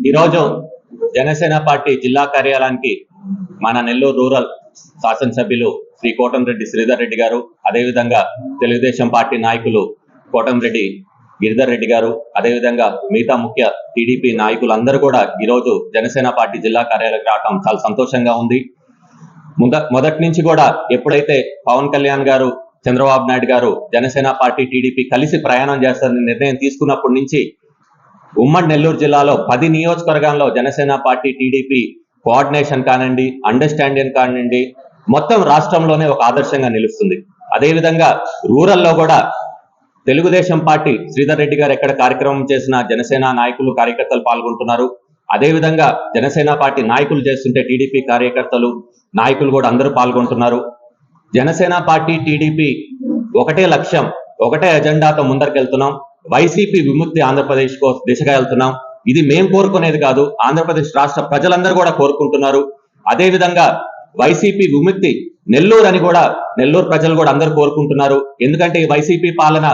ఈరోజు జనసేన పార్టీ జిల్లా కార్యాలయానికి మన నెల్లూరు రూరల్ శాసనసభ్యులు శ్రీ కోటంరెడ్డి శ్రీధర్ రెడ్డి గారు, అదేవిధంగా తెలుగుదేశం పార్టీ నాయకులు కోటంరెడ్డి గిరిధర్ రెడ్డి గారు, అదేవిధంగా మిగతా ముఖ్య టీడీపీ నాయకులందరూ కూడా ఈరోజు జనసేన పార్టీ జిల్లా కార్యాలయానికి రావడం చాలా సంతోషంగా ఉంది. మొదటి నుంచి కూడా ఎప్పుడైతే పవన్ కళ్యాణ్ గారు, చంద్రబాబు నాయుడు గారు జనసేన పార్టీ టీడీపీ కలిసి ప్రయాణం చేస్తారని నిర్ణయం తీసుకున్నప్పటి నుంచి ఉమ్మడి నెల్లూరు జిల్లాలో 10 నియోజకవర్గాల్లో జనసేన పార్టీ టీడీపీ కోఆర్డినేషన్ కానివ్వండి, అండర్స్టాండింగ్ కానివ్వండి, మొత్తం రాష్ట్రంలోనే ఒక ఆదర్శంగా నిలుస్తుంది. అదేవిధంగా రూరల్లో కూడా తెలుగుదేశం పార్టీ శ్రీధర్ రెడ్డి గారు ఎక్కడ కార్యక్రమం చేసిన జనసేన నాయకులు కార్యకర్తలు పాల్గొంటున్నారు. అదేవిధంగా జనసేన పార్టీ నాయకులు చేస్తుంటే టీడీపీ కార్యకర్తలు నాయకులు కూడా అందరూ పాల్గొంటున్నారు. జనసేన పార్టీ టీడీపీ ఒకటే లక్ష్యం, ఒకటే ఎజెండాతో ముందరికెళ్తున్నాం. వైసీపీ విముక్తి ఆంధ్రప్రదేశ్ దిశగా వెళ్తున్నాం. ఇది మేం కోరుకునేది కాదు, ఆంధ్రప్రదేశ్ రాష్ట్ర ప్రజలందరూ కూడా కోరుకుంటున్నారు. అదేవిధంగా వైసీపీ విముక్తి నెల్లూరు అని కూడా నెల్లూరు ప్రజలు కూడా అందరూ కోరుకుంటున్నారు. ఎందుకంటే ఈ వైసీపీ పాలన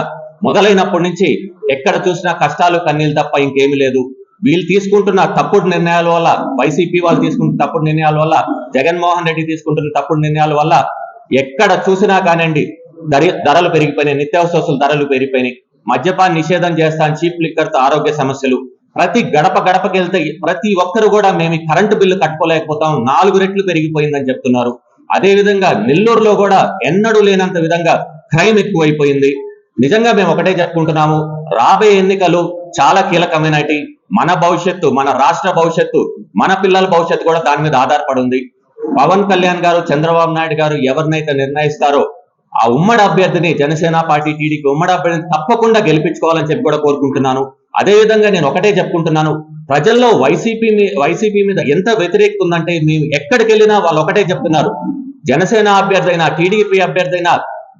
మొదలైనప్పటి నుంచి ఎక్కడ చూసినా కష్టాలు కన్నీళ్ళు తప్ప ఇంకేమీ లేదు. వీళ్ళు తీసుకుంటున్న తప్పుడు నిర్ణయాల వల్ల, వైసీపీ వాళ్ళు తీసుకుంటున్న తప్పుడు నిర్ణయాల వల్ల, జగన్మోహన్ రెడ్డి తీసుకుంటున్న తప్పుడు నిర్ణయాల వల్ల ఎక్కడ చూసినా కానివ్వండి ధరలు పెరిగిపోయినాయి, నిత్యావసర ధరలు పెరిగిపోయినాయి, మద్యపాన నిషేధం చేస్తాను, చీప్ లిక్కర్ తో ఆరోగ్య సమస్యలు, ప్రతి గడపకి వెళ్తే ప్రతి ఒక్కరు కూడా మేము కరెంటు బిల్లు కట్టుకోలేకపోతాం, 4 రెట్లు పెరిగిపోయిందని చెప్తున్నారు. అదేవిధంగా నెల్లూరులో కూడా ఎన్నడూ లేనంత విధంగా క్రైమ్ ఎక్కువైపోయింది. నిజంగా మేము ఒకటే చెప్పుకుంటున్నాము, రాబోయే ఎన్నికలు చాలా కీలకమైనటి. మన భవిష్యత్తు, మన రాష్ట్ర భవిష్యత్తు, మన పిల్లల భవిష్యత్తు కూడా దాని మీద ఆధారపడి ఉంది. పవన్ కళ్యాణ్ గారు, చంద్రబాబు నాయుడు గారు ఎవరినైతే నిర్ణయిస్తారో ఆ ఉమ్మడి అభ్యర్థిని, జనసేన పార్టీ టీడీపీ ఉమ్మడి అభ్యర్థిని తప్పకుండా గెలిపించుకోవాలని చెప్పి కూడా కోరుకుంటున్నాను. అదేవిధంగా నేను ఒకటే చెప్పుకుంటున్నాను, ప్రజల్లో వైసీపీ మీద ఎంత వ్యతిరేకత ఉందంటే మేము ఎక్కడికి వెళ్ళినా వాళ్ళు ఒకటే చెప్తున్నారు, జనసేన అభ్యర్థి అయినా టీడీపీ అభ్యర్థి అయినా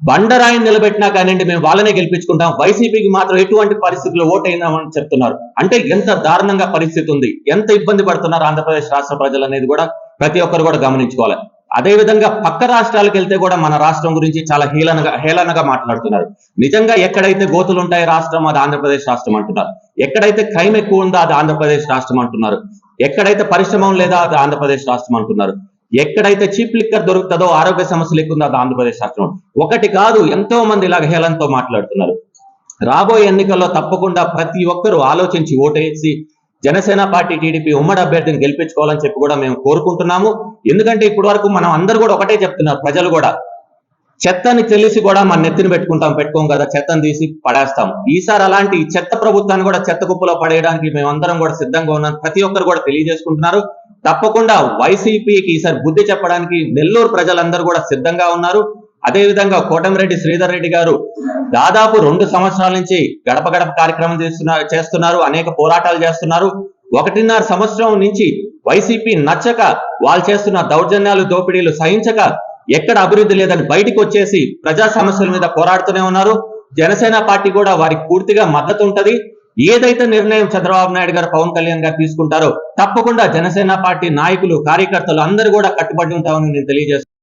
బండరాయిని నిలబెట్టినా కానివ్వండి మేము వాళ్ళనే గెలిపించుకుంటాం, వైసీపీకి మాత్రం ఎటువంటి పరిస్థితుల్లో ఓటైనామని చెప్తున్నారు. అంటే ఎంత దారుణంగా పరిస్థితి ఉంది, ఎంత ఇబ్బంది పడుతున్నారు ఆంధ్రప్రదేశ్ రాష్ట్ర ప్రజలు అనేది కూడా ప్రతి ఒక్కరు కూడా గమనించుకోవాలి. అదేవిధంగా పక్క రాష్ట్రాలకు వెళ్తే కూడా మన రాష్ట్రం గురించి చాలా హేళనగా మాట్లాడుతున్నారు. నిజంగా ఎక్కడైతే గోతులు ఉంటాయి రాష్ట్రం, అది ఆంధ్రప్రదేశ్ రాష్ట్రం అంటున్నారు. ఎక్కడైతే క్రైమ్ ఎక్కువ ఉందో అది ఆంధ్రప్రదేశ్ రాష్ట్రం అంటున్నారు. ఎక్కడైతే పరిశ్రమ లేదా అది ఆంధ్రప్రదేశ్ రాష్ట్రం అంటున్నారు. ఎక్కడైతే చీప్ లిక్కర్ దొరుకుతుందో, ఆరోగ్య సమస్యలు ఎక్కువ ఉందో అది ఆంధ్రప్రదేశ్ రాష్ట్రం. ఒకటి కాదు, ఎంతో మంది ఇలాగ హేళనతో మాట్లాడుతున్నారు. రాబోయే ఎన్నికల్లో తప్పకుండా ప్రతి ఒక్కరూ ఆలోచించి ఓటేసి జనసేన పార్టీ టీడీపీ ఉమ్మడి అభ్యర్థిని గెలిపించుకోవాలని చెప్పి కూడా మేము కోరుకుంటున్నాము. ఎందుకంటే ఇప్పటి వరకు మనం అందరూ కూడా ఒకటే చెప్తున్నారు, ప్రజలు కూడా చెత్తని తెలిసి కూడా మన నెత్తిని పెట్టుకోం కదా, చెత్తని తీసి పడేస్తాం. ఈసారి అలాంటి చెత్త ప్రభుత్వాన్ని కూడా చెత్త కుప్పలో పడేయడానికి మేమందరం కూడా సిద్ధంగా ఉన్నాం, ప్రతి ఒక్కరు కూడా తెలియజేసుకుంటున్నారు. తప్పకుండా వైసీపీకి ఈసారి బుద్ధి చెప్పడానికి నెల్లూరు ప్రజలందరూ కూడా సిద్ధంగా ఉన్నారు. అదేవిధంగా కోటంరెడ్డి శ్రీధర్ రెడ్డి గారు దాదాపు 2 సంవత్సరాల నుంచి గడప కార్యక్రమం చేస్తున్నారు, అనేక పోరాటాలు చేస్తున్నారు. 1.5 సంవత్సరం నుంచి వైసీపీ నచ్చక, వాళ్ళు చేస్తున్న దౌర్జన్యాలు, దోపిడీలు సహించక ఎక్కడ అభివృద్ధి లేదని బయటికి వచ్చేసి ప్రజా సమస్యల మీద పోరాడుతూనే ఉన్నారు. జనసేన పార్టీ కూడా వారికి పూర్తిగా మద్దతు ఉంటది. ఏదైతే నిర్ణయం చంద్రబాబు నాయుడు గారు, పవన్ కళ్యాణ్ గారు తీసుకుంటారో తప్పకుండా జనసేన పార్టీ నాయకులు, కార్యకర్తలు అందరూ కూడా కట్టుబడి ఉంటామని నేను తెలియజేస్తున్నాను.